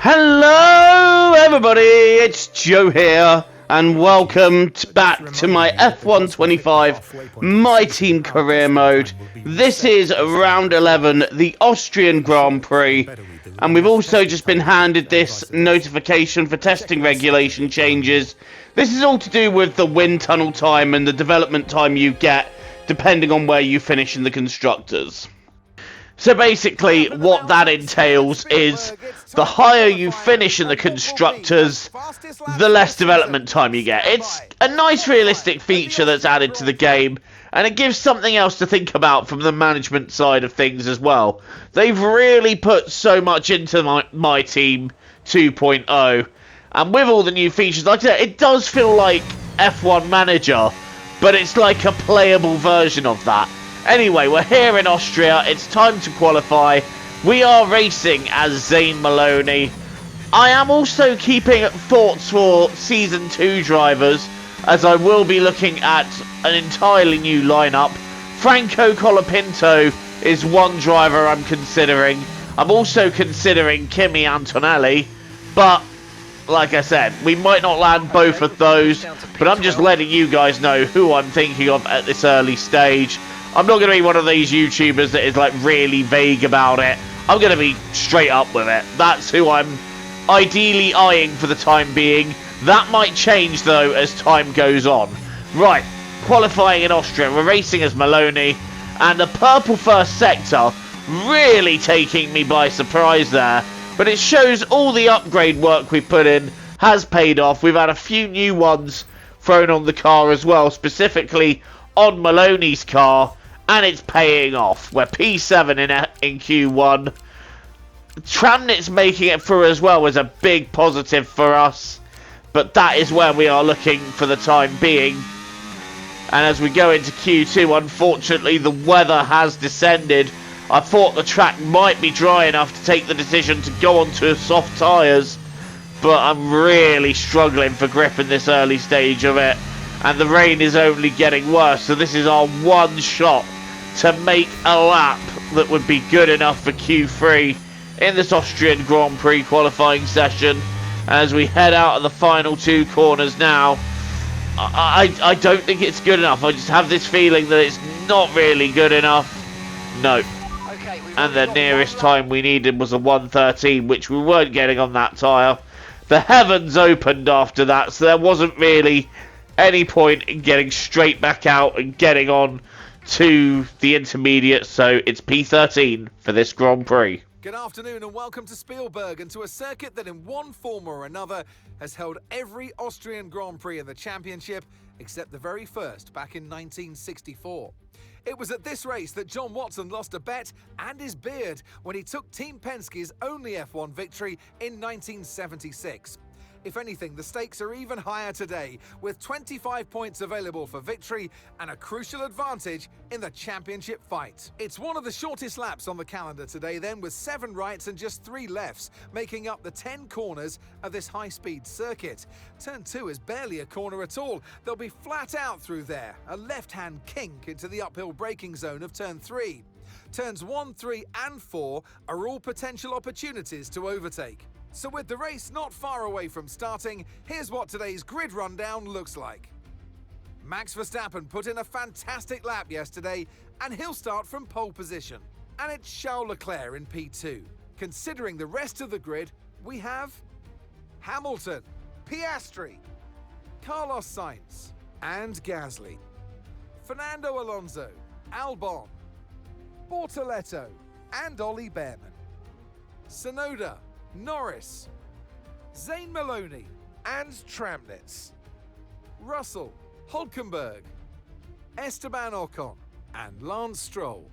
Hello everybody, it's Joe here, and welcome back to my F1 25 My Team Career Mode. This is round 11, the Austrian Grand Prix, and we've also just been handed this notification for testing regulation changes. This is all to do with the wind tunnel time and the development time you get, depending on where you finish in the Constructors. So basically, what that entails is the higher you finish in the Constructors, the less development time you get. It's a nice realistic feature that's added to the game, and it gives something else to think about from the management side of things as well. They've really put so much into my Team 2.0, and with all the new features, like I said, it does feel like F1 Manager, but it's like a playable version of that. Anyway, we're here in Austria, it's time to qualify. We are racing as Zane Maloney. I am also keeping thoughts for Season 2 drivers, as I will be looking at an entirely new lineup. Franco Colapinto is one driver I'm considering. I'm also considering Kimi Antonelli, but like I said, we might not land both of those, but I'm just letting you guys know who I'm thinking of at this early stage. I'm not going to be one of these YouTubers that is like really vague about it. I'm going to be straight up with it. That's who I'm ideally eyeing for the time being. That might change though as time goes on. Right, qualifying in Austria. We're racing as Maloney, and the purple first sector really taking me by surprise there. But it shows all the upgrade work we put in has paid off. We've had a few new ones thrown on the car as well, specifically on Maloney's car, and it's paying off. We're P7 in Q1. Tramnitz making it through as well was a big positive for us, but that is where we are looking for the time being. And as we go into Q2, unfortunately the weather has descended. I thought the track might be dry enough to take the decision to go onto soft tyres, but I'm really struggling for grip in this early stage of it, and the rain is only getting worse, so this is our one shot to make a lap that would be good enough for Q3 in this Austrian Grand Prix qualifying session. As we head out of the final two corners now, I don't think it's good enough. I just have this feeling that it's not really good enough. No. And the nearest time we needed was a 1:13, which we weren't getting on that tyre. The heavens opened after that, so there wasn't really any point in getting straight back out and getting on to the intermediate, so it's P13 for this Grand Prix. Good afternoon and welcome to Spielberg, and to a circuit that in one form or another has held every Austrian Grand Prix in the championship except the very first back in 1964. It was at this race that John Watson lost a bet and his beard when he took Team Penske's only F1 victory in 1976. If anything, the stakes are even higher today, with 25 points available for victory and a crucial advantage in the championship fight. It's one of the shortest laps on the calendar today then, with 7 rights and just 3 lefts, making up the 10 corners of this high-speed circuit. Turn 2 is barely a corner at all. They'll be flat out through there, a left-hand kink into the uphill braking zone of Turn 3. Turns 1, 3 and 4 are all potential opportunities to overtake. So with the race not far away from starting, here's what today's grid rundown looks like. Max Verstappen put in a fantastic lap yesterday, and he'll start from pole position. And it's Charles Leclerc in P2. Considering the rest of the grid, we have Hamilton, Piastri, Carlos Sainz, and Gasly, Fernando Alonso, Albon, Bortoleto, and Ollie Behrman, Tsunoda, Norris, Zane Maloney, and Tramnitz, Russell, Hülkenberg, Esteban Ocon, and Lance Stroll,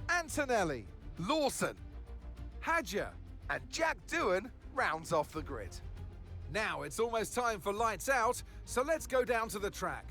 Antonelli, Lawson, Hadjar, and Jack Doohan rounds off the grid. Now it's almost time for lights out, so let's go down to the track.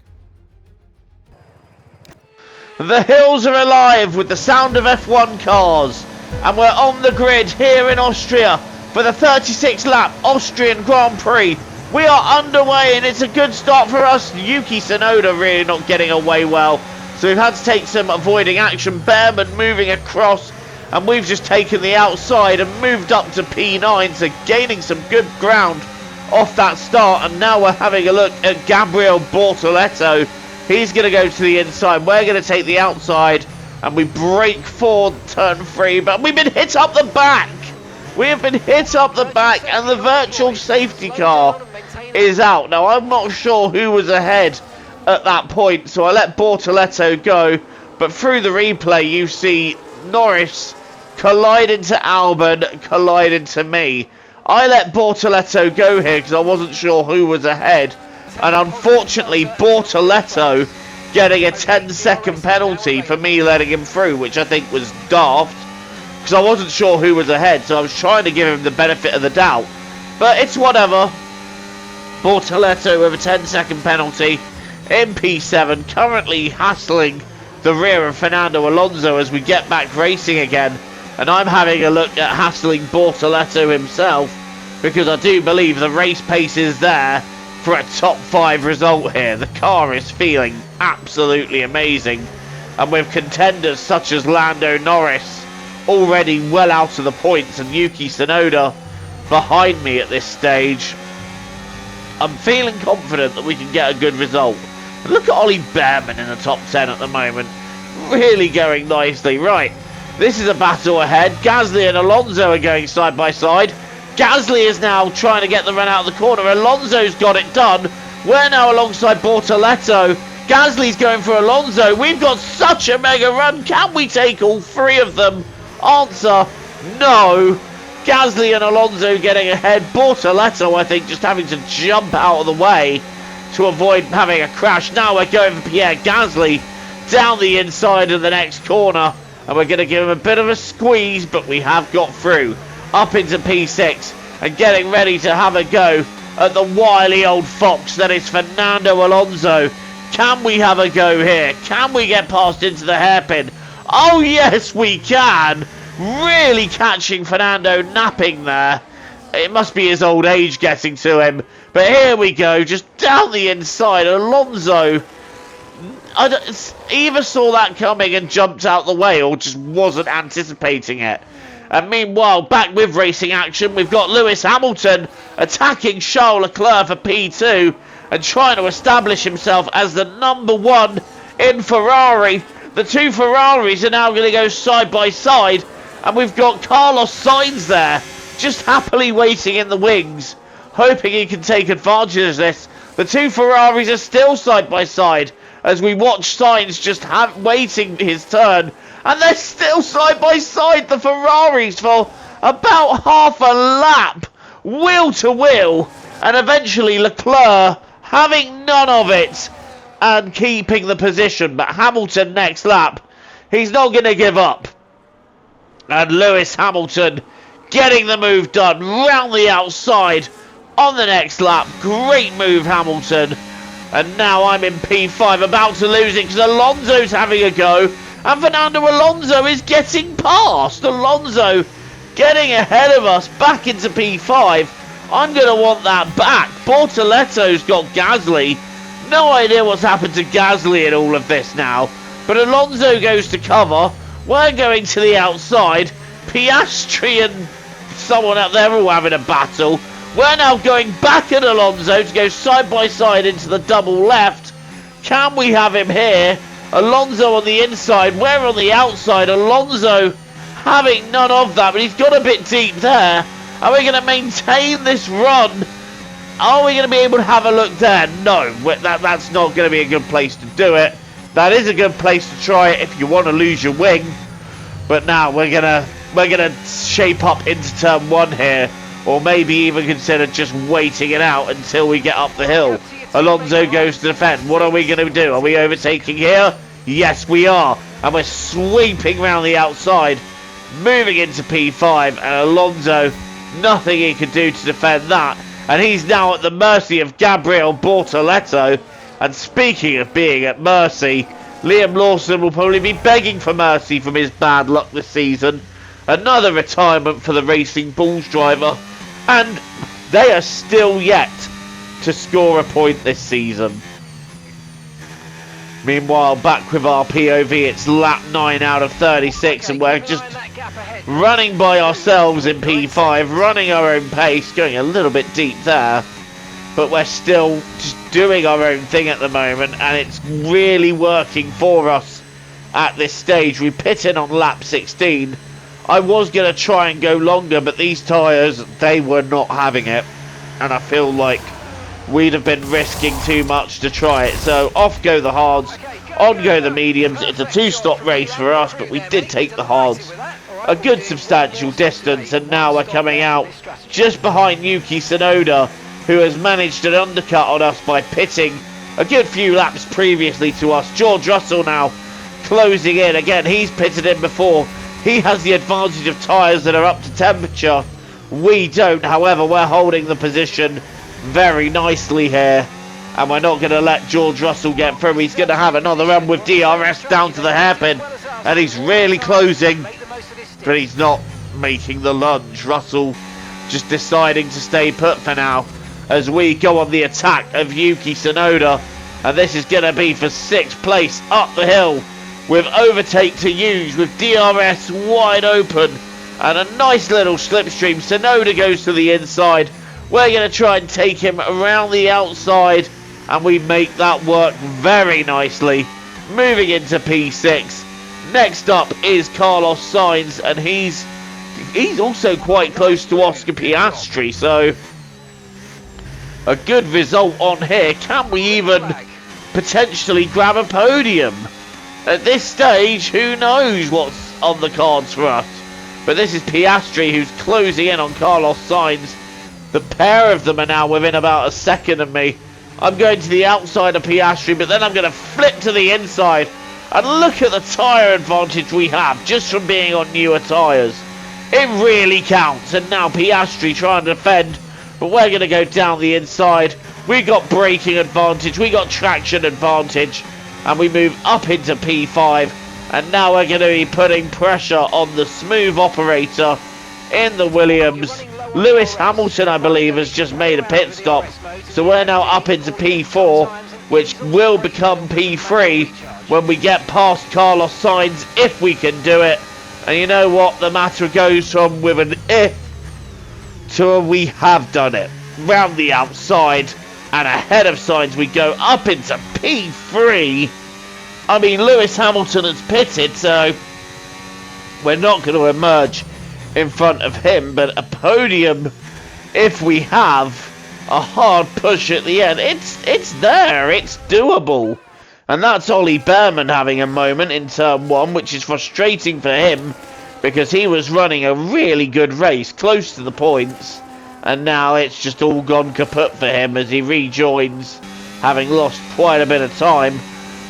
The hills are alive with the sound of F1 cars, and we're on the grid here in Austria for the 36th lap Austrian Grand Prix. We are underway, and it's a good start for us. Yuki Tsunoda really not getting away well, so we've had to take some avoiding action. Behrman moving across and we've just taken the outside and moved up to P9, so gaining some good ground off that start. And now we're having a look at Gabriel Bortoleto. He's going to go to the inside, we're going to take the outside, and we break forward turn 3, but we've been hit up the back. We have been hit up the back, and the virtual safety car is out. Now, I'm not sure who was ahead at that point, so I let Bortoleto go. But through the replay, you see Norris collide into Albon, collide into me. I let Bortoleto go here because I wasn't sure who was ahead. And unfortunately, Bortoleto getting a 10-second penalty for me letting him through, which I think was daft, because I wasn't sure who was ahead, so I was trying to give him the benefit of the doubt. But it's whatever. Bortoleto with a 10-second penalty in P7, currently hassling the rear of Fernando Alonso as we get back racing again. And I'm having a look at hassling Bortoleto himself, because I do believe the race pace is there for a top 5 result here. The car is feeling absolutely amazing, and with contenders such as Lando Norris already well out of the points and Yuki Tsunoda behind me at this stage, I'm feeling confident that we can get a good result. And look at Ollie Behrman in the top 10 at the moment, really going nicely. Right, this is a battle ahead. Gasly and Alonso are going side by side. Gasly is now trying to get the run out of the corner. Alonso's got it done. We're now alongside Bortoleto. Gasly's going for Alonso. We've got such a mega run. Can we take all 3 of them? Answer, no. Gasly and Alonso getting ahead. Bortoleto, I think, just having to jump out of the way to avoid having a crash. Now we're going for Pierre Gasly down the inside of the next corner, and we're going to give him a bit of a squeeze, but we have got through up into P6 and getting ready to have a go at the wily old fox that is Fernando Alonso. Can we have a go here? Can we get past into the hairpin? Oh yes, we can. Really catching Fernando napping there. It must be his old age getting to him. But here we go, just down the inside. Alonso either saw that coming and jumped out the way, or just wasn't anticipating it. And meanwhile, back with racing action, we've got Lewis Hamilton attacking Charles Leclerc for P2 and trying to establish himself as the number 1 in Ferrari. The 2 Ferraris are now going to go side by side, and we've got Carlos Sainz there, just happily waiting in the wings, hoping he can take advantage of this. The 2 Ferraris are still side by side as we watch Sainz just waiting his turn. And they're still side by side, the Ferraris, for about half a lap, wheel to wheel, and eventually Leclerc having none of it and keeping the position. But Hamilton next lap, he's not going to give up. And Lewis Hamilton getting the move done round the outside on the next lap. Great move, Hamilton. And now I'm in P5, about to lose it because Alonso's having a go. And Fernando Alonso is getting past. Alonso getting ahead of us back into P5. I'm going to want that back. Bortoleto's got Gasly. No idea what's happened to Gasly in all of this now. But Alonso goes to cover. We're going to the outside. Piastri and someone up there all having a battle. We're now going back at Alonso to go side by side into the double left. Can we have him here? Alonso on the inside, we're on the outside. Alonso having none of that, but he's got a bit deep there. Are we going to maintain this run? Are we going to be able to have a look there? No, that's not going to be a good place to do it. That is a good place to try it if you want to lose your wing. But now we're gonna shape up into turn 1 here, or maybe even consider just waiting it out until we get up the hill. Alonso goes to defend. What are we going to do? Are we overtaking here? Yes, we are. And we're sweeping around the outside, moving into P5. And Alonso, nothing he can do to defend that. And he's now at the mercy of Gabriel Bortoleto. And speaking of being at mercy, Liam Lawson will probably be begging for mercy from his bad luck this season. Another retirement for the Racing Bulls driver. And they are still yet to score a point this season. Meanwhile, back with our POV, it's lap 9 out of 36, and we're just running by ourselves in P5, running our own pace, going a little bit deep there, but we're still just doing our own thing at the moment, and it's really working for us at this stage. We pit in on lap 16. I was going to try and go longer, but these tyres, they were not having it, and I feel like we'd have been risking too much to try it. So off go the hards, on go the mediums. It's a two-stop race for us, but we did take the hards a good substantial distance, and now we're coming out just behind Yuki Tsunoda, who has managed an undercut on us by pitting a good few laps previously to us. George Russell now closing in. Again, he's pitted in before. He has the advantage of tyres that are up to temperature. We don't. However, we're holding the position very nicely here, and we're not going to let George Russell get through. He's going to have another run with DRS down to the hairpin, and he's really closing, but he's not making the lunge. Russell just deciding to stay put for now as we go on the attack of Yuki Tsunoda, and this is going to be for 6th place up the hill with overtake to use with DRS wide open and a nice little slipstream. Tsunoda goes to the inside. We're going to try and take him around the outside, and we make that work very nicely. Moving into P6. Next up is Carlos Sainz, and he's also quite close to Oscar Piastri, so a good result on here. Can we even potentially grab a podium? At this stage, who knows what's on the cards for us. But this is Piastri who's closing in on Carlos Sainz. The pair of them are now within about a second of me. I'm going to the outside of Piastri, but then I'm going to flip to the inside. And look at the tyre advantage we have just from being on newer tyres. It really counts. And now Piastri trying to defend, but we're going to go down the inside. We got braking advantage, we got traction advantage, and we move up into P5. And now we're going to be putting pressure on the smooth operator in the Williams. Lewis Hamilton, I believe, has just made a pit stop. So we're now up into P4, which will become P3 when we get past Carlos Sainz, if we can do it. And you know what? The matter goes from with an if to a we have done it. Round the outside and ahead of Sainz we go up into P3. I mean, Lewis Hamilton has pitted, so we're not going to emerge in front of him, but a podium, if we have a hard push at the end, it's there, it's doable. And that's Ollie Behrman having a moment in turn 1, which is frustrating for him because he was running a really good race close to the points, and now it's just all gone kaput for him as he rejoins, having lost quite a bit of time.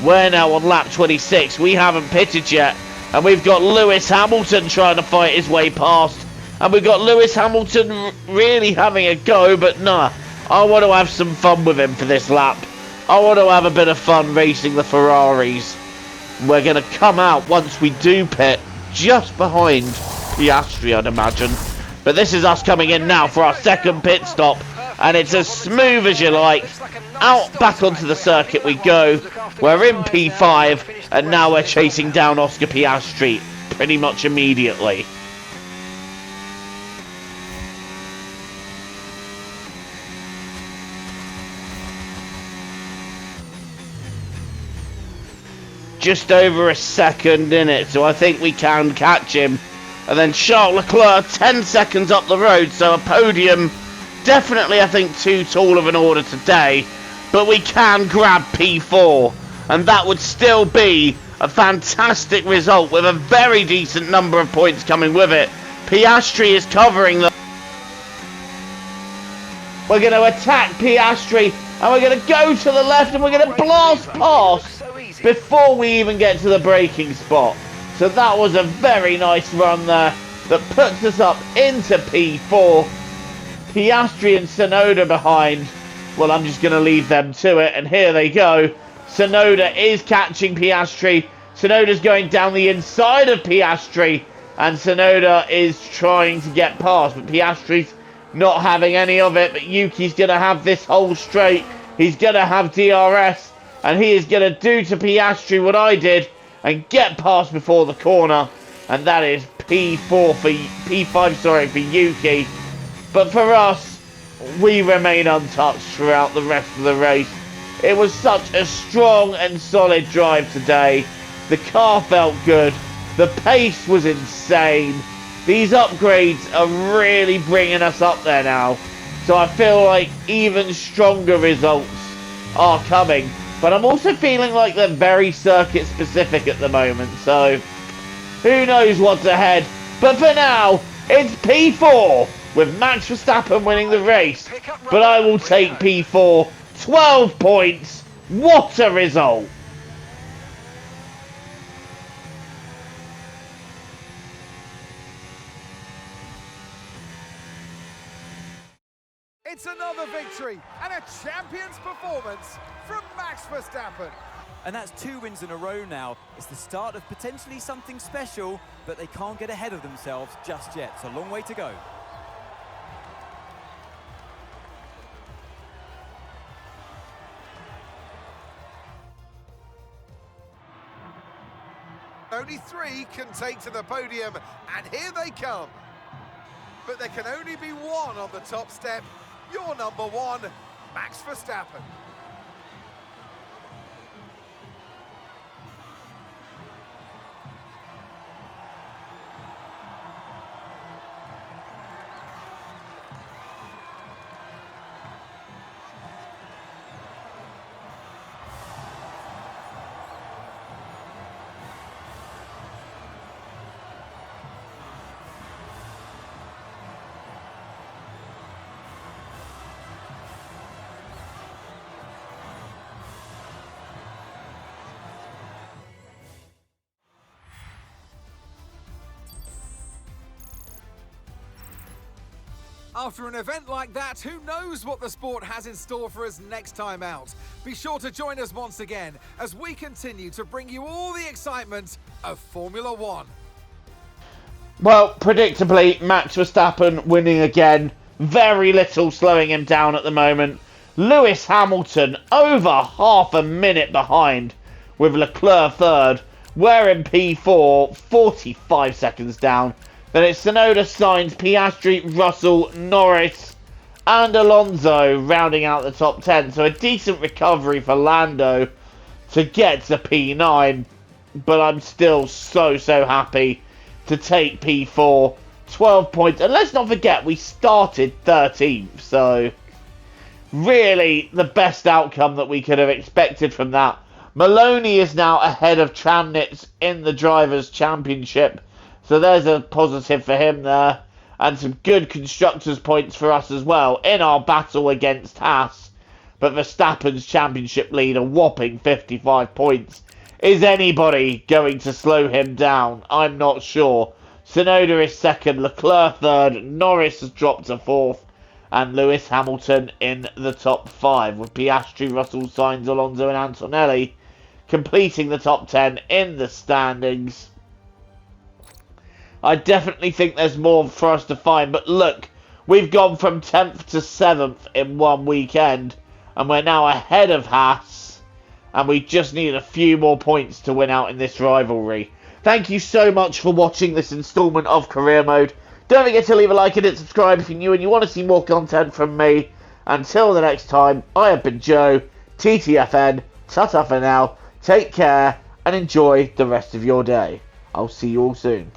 We're now on lap 26, we haven't pitted yet, and we've got Lewis Hamilton trying to fight his way past, and we've got Lewis Hamilton really having a go, but nah, I want to have some fun with him for this lap. I want to have a bit of fun racing the Ferraris. We're going to come out once we do pit just behind Piastri, I'd imagine. But this is us coming in now for our second pit stop, and it's as smooth as you like. Out back onto the circuit we go. We're in P5, and now we're chasing down Oscar Piastri pretty much immediately. Just over a second in it, so I think we can catch him. And then Charles Leclerc 10 seconds up the road, so a podium definitely, I think, too tall of an order today, but we can grab P4, and that would still be a fantastic result with a very decent number of points coming with it. Piastri is covering the... We're going to attack Piastri, and we're going to go to the left, and we're going to blast past before we even get to the braking spot. So that was a very nice run there that puts us up into P4. Piastri and Tsunoda behind. Well, I'm just going to leave them to it, and here they go. Tsunoda is catching Piastri. Tsunoda's going down the inside of Piastri, and Tsunoda is trying to get past, but Piastri's not having any of it. But Yuki's going to have this whole straight. He's going to have DRS. And he is going to do to Piastri what I did and get past before the corner. And that is P5 for Yuki. But for us, we remain untouched throughout the rest of the race. It was such a strong and solid drive today. The car felt good. The pace was insane. These upgrades are really bringing us up there now. So I feel like even stronger results are coming. But I'm also feeling like they're very circuit specific at the moment. So who knows what's ahead. But for now, it's P4 with Max Verstappen winning the race. But I will take P4. 12 points. What a result. It's another victory and a champion's performance from Max Verstappen. And that's 2 wins in a row now. It's the start of potentially something special, but they can't get ahead of themselves just yet. It's a long way to go. Only 3 can take to the podium, and here they come. But there can only be one on the top step. Your number 1, Max Verstappen. After an event like that, who knows what the sport has in store for us next time out? Be sure to join us once again as we continue to bring you all the excitement of Formula One. Well, predictably, Max Verstappen winning again. Very little slowing him down at the moment. Lewis Hamilton over half a minute behind with Leclerc third. We're in P4, 45 seconds down. Then it's Tsunoda, Sainz, Piastri, Russell, Norris and Alonso rounding out the top 10. So a decent recovery for Lando to get to P9. But I'm still so happy to take P4. 12 points. And let's not forget, we started 13th. So really the best outcome that we could have expected from that. Maloney is now ahead of Tramnitz in the Drivers' Championship. So there's a positive for him there. And some good constructors points for us as well in our battle against Haas. But Verstappen's championship lead, a whopping 55 points. Is anybody going to slow him down? I'm not sure. Tsunoda is second, Leclerc third, Norris has dropped to fourth. And Lewis Hamilton in the top 5 with Piastri, Russell, Sainz, Alonso and Antonelli completing the top 10 in the standings. I definitely think there's more for us to find. But look, we've gone from 10th to 7th in one weekend. And we're now ahead of Haas. And we just need a few more points to win out in this rivalry. Thank you so much for watching this installment of Career Mode. Don't forget to leave a like and hit subscribe if you're new and you want to see more content from me. Until the next time, I have been Joe, TTFN, ta-ta for now. Take care and enjoy the rest of your day. I'll see you all soon.